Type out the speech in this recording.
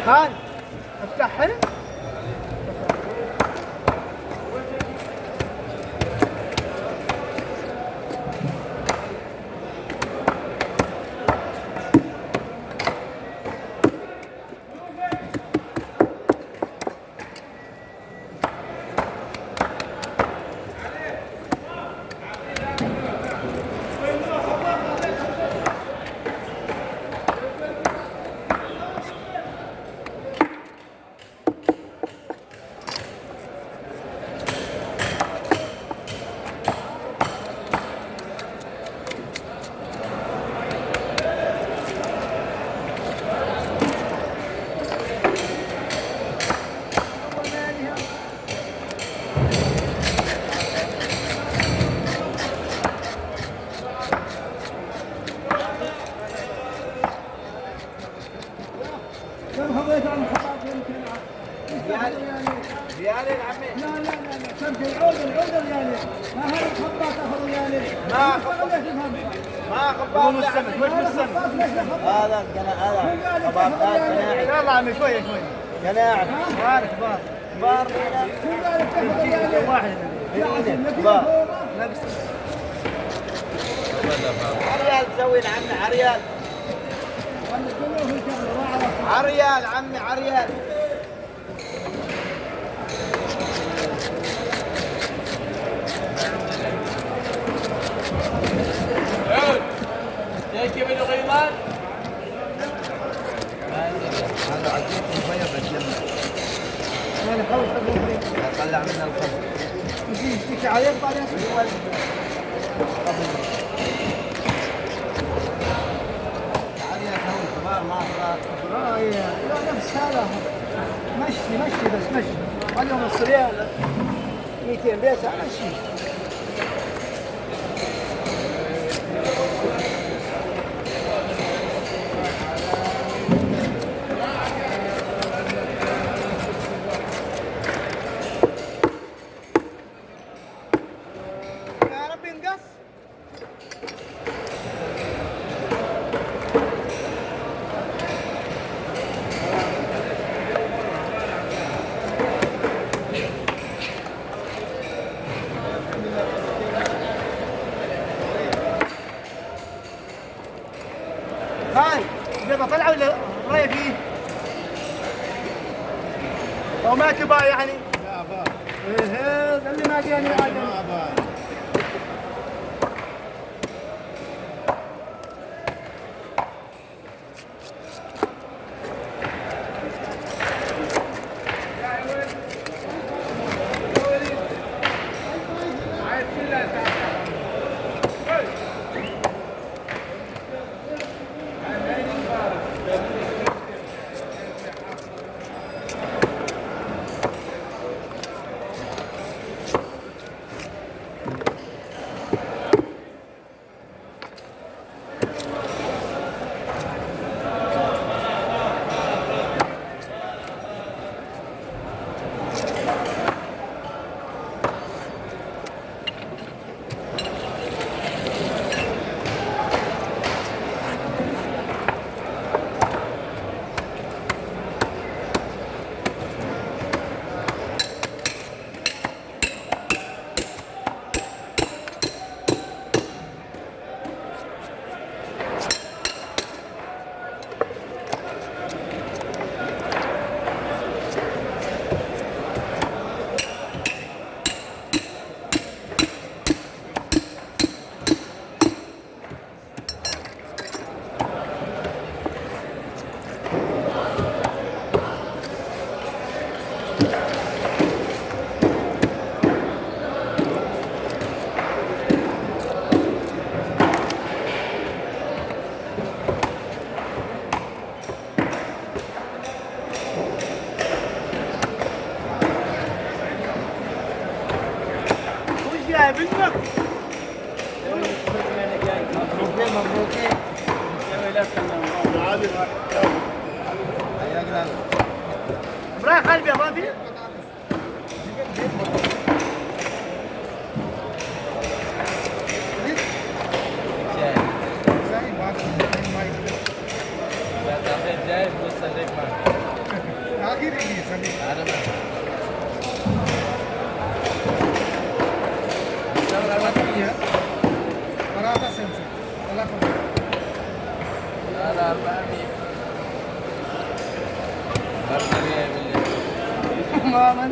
خان افتح حلم. ريال يا عمي. لا لا لا لا كم في العود يعني ما هذا الخباط تاخذ يعني ما خباط مش السمك مش بالسمك هذا هذا خباط قناعي. يلا عمي شويه قناعي كبار كبار كبار واحد كبار عريال تسوي عمي عريال عريال عمي عريال كيف الغيمان؟ هذا عزيز شويه بتلمع. انا حاول تقول طلع منها الخبز. يجيك عليه بعدين عريال هون كبار ما صار. لا نفس هذا مشي بس مشي اليوم نص ريال 200 بيسة مشي يا رب ينقص هاي البيضة طلعة ولا راية فيه؟ أو ما كبار يعني؟ لا بار إيه ده اللي ما جاني عاد ما بار منك مبروكين حياك رايح قلبي يا بابي جاي بص عليك أنا ما पराठा सेंसर चला لا لا 400 برجر يا بالله ما